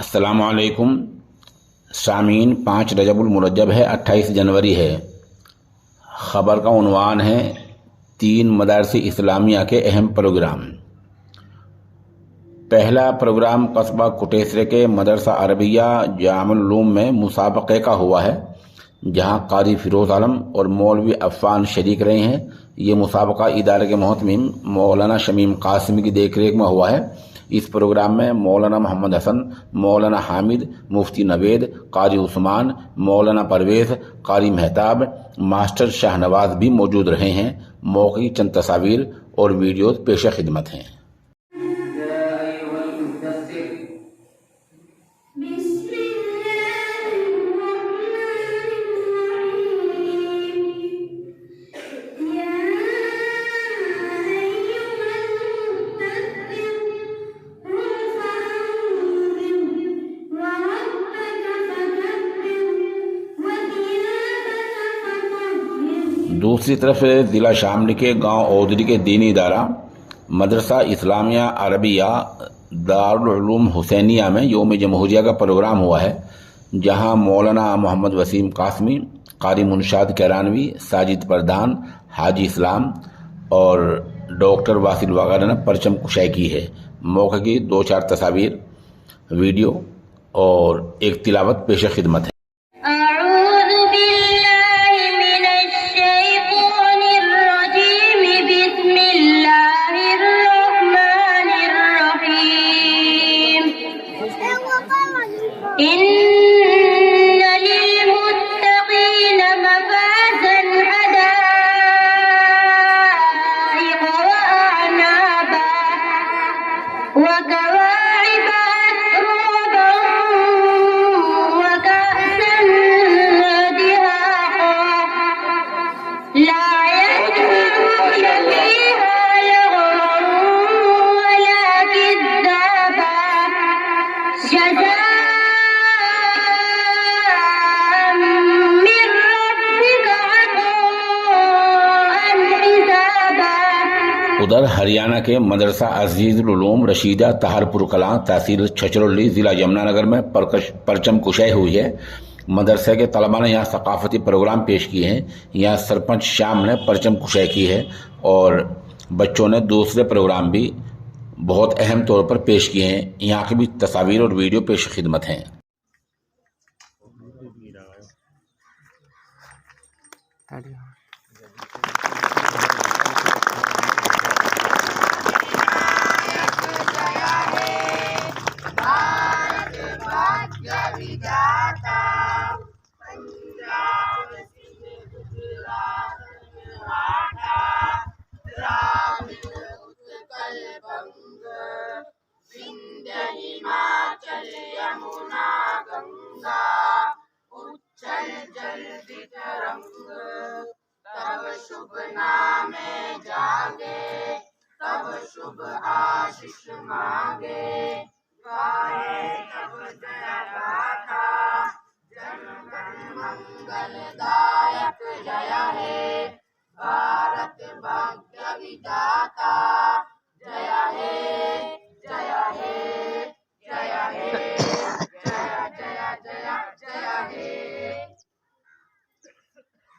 अस्सलामुअलैकुम सामीन। 5 रजबुल मुरज्जब है, 28 जनवरी है। ख़बर का उन्वान है 3 मदारस इस्लामिया के अहम प्रोग्राम। पहला प्रोग्राम कस्बा कुटेसरे के मदरसा अरबिया जामुल उलूम में मुसाबक़े का हुआ है, जहां कारी फ़िरोज़ आलम और मौलवी अफ़ान शरीक रहे हैं। ये मुसाबका इदारे के मोहतमीम मौलाना शमीम कासिमी की देखरेख में हुआ है। इस प्रोग्राम में मौलाना मोहम्मद हसन, मौलाना हामिद, मुफ्ती नवेद, कारी उस्मान, मौलाना परवेज़, कारी मेहताब, मास्टर शाहनवाज भी मौजूद रहे हैं। मौके की चंद तस्वीर और वीडियोज़ पेश खिदमत हैं। दूसरी तरफ ज़िला शामली के गांव औदरी के दीनी इदारा मदरसा इस्लामिया अरबिया दारुल उलूम हुसैनिया में योम जमहूरिया का प्रोग्राम हुआ है, जहां मौलाना मोहम्मद वसीम कासमी, कारी मुनशाद कैरानवी, साजिद प्रधान, हाजी इस्लाम और डॉक्टर वासिल वगैरह ने परचम कुशाई की है। मौके की 2-4 तस्वीर, वीडियो और एक तिलावत पेश खिदमत है। उधर हरियाणा के मदरसा अजीजुल उलूम रशीदा तहारपुर कलां तहसील छछरौली ज़िला यमुनानगर में परचम कुशाई हुई है। मदरसे के तलबा ने यहाँ सकाफती प्रोग्राम पेश किए हैं। यहाँ सरपंच श्याम ने परचम कुशाई की है और बच्चों ने दूसरे प्रोग्राम भी बहुत अहम तौर पर पेश किए हैं। यहाँ की भी तस्वीर और वीडियो पेश खिदमत हैं। हिमाचल यमुना गंगा उच्छल जल तरंग, तब शुभ नामे जागे, तब शुभ आशीष मांगे। गाए तब जय गाथा, जन गण मंगलदायक जय हे। भारत भाग्य विधाता जय हे, जय हे, जय हे, जय जय जय जय हे।